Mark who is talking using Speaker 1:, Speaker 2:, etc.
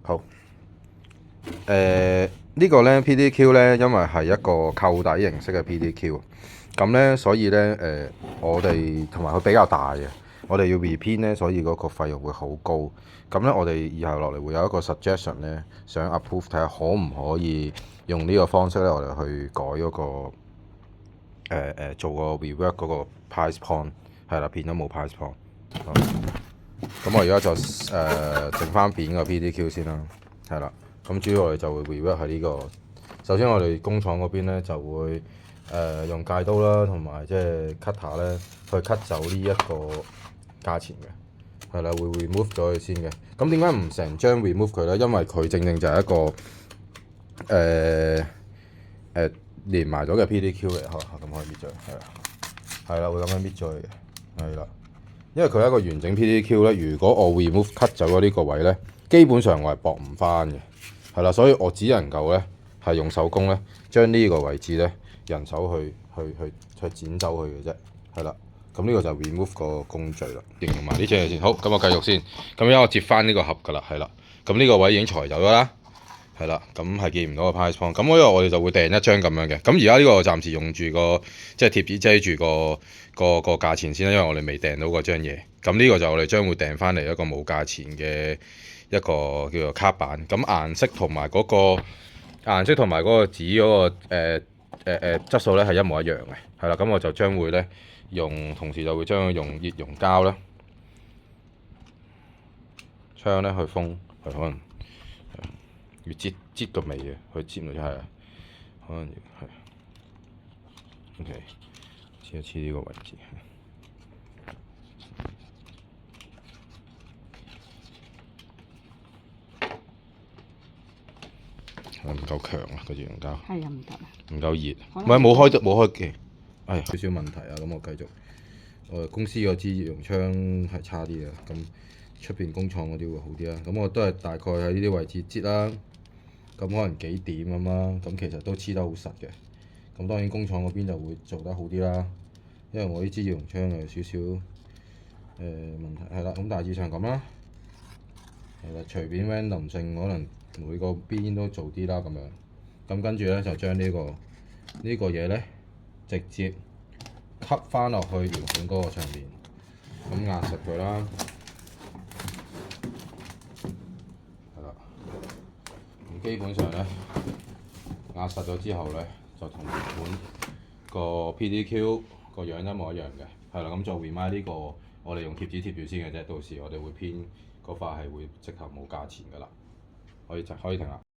Speaker 1: 好。呢個咧 PDQ 咧，因為係一個扣底形式嘅 PDQ，咁咧所以咧我哋同埋佢比較大嘅，我哋要 reprint 咧，所以嗰個費用會好高。咁咧我哋以後落嚟會有一個 suggestion 咧，想 approve 睇下可唔可以用呢個方式咧，我哋去改嗰個做個 rework 嗰個 price point 係啦，變咗冇 price point。咁我而家就整翻扁個 PDQ 先啦，係啦。咁主要我哋就會 rework 喺呢個。首先我哋工廠嗰邊咧就會用戒刀啦，同埋即係 cutter 咧去 cut 走呢一個價錢嘅，係啦，會 remove 咗佢先嘅。咁點解唔成張 remove 佢咧？因為佢正正就係一個連埋咗嘅 PDQ 嚟，咁可以搣咗，係啦，會咁樣搣咗佢嘅，係啦。因為佢係一個完整 PDQ 咧，如果我 remove cut 走咗呢個位咧，基本上我係駁唔翻嘅，係啦，所以我只能夠咧係用手工咧將呢個位置咧人手去剪走佢嘅啫，係啦。咁呢個就係 remove 個工序啦。形容埋呢隻嘢先，好，咁我繼續先。咁而家我接翻呢個盒㗎啦，係啦。咁呢個位已經裁走咗啦。係啦，咁係見唔到個 price point。咁因為我哋就會訂一張咁樣嘅。咁而家呢個暫時用住個即係貼紙遮住個價錢先啦，因為我哋未訂到嗰張嘢。咁呢個就我哋將會訂翻嚟一個冇價錢嘅一個叫做卡板。咁顏色同埋嗰個紙嗰個質素咧係一模一樣嘅。係啦，咁我就將會咧同時就會將佢用熱熔膠啦，槍咧去封，可能。要擠個尾嘅，去擠到真係，可能要係 OK， 黐一黐呢個位置，係唔夠強啊個熱熔膠，
Speaker 2: 係啊，唔得啊，
Speaker 1: 唔夠熱，唔係冇開嘅，係少少問題啊。咁我繼續，我公司嗰支熱熔槍係差啲嘅，咁出邊工廠嗰啲會好啲啦。咁我都係大概喺呢啲位置擠啦。咁可能幾點咁啦，咁其實都黐得好實嘅。咁當然工廠嗰邊就會做得好啲啦，因為我呢支熱熔槍有少少問題，係啦。咁大致上咁啦，係啦，隨便 random 性可能每個邊都做啲啦咁樣。咁跟住咧就將呢個嘢咧直接吸翻落去搖盤嗰個上面，咁壓實佢啦。基本上咧壓實咗之後咧，就同原本個 PDQ 個樣一模一樣嘅，係啦。咁做 remind 呢個我哋用貼紙貼住先嘅啫，到時我哋會編嗰塊係會即刻冇價錢噶啦，可以停啦。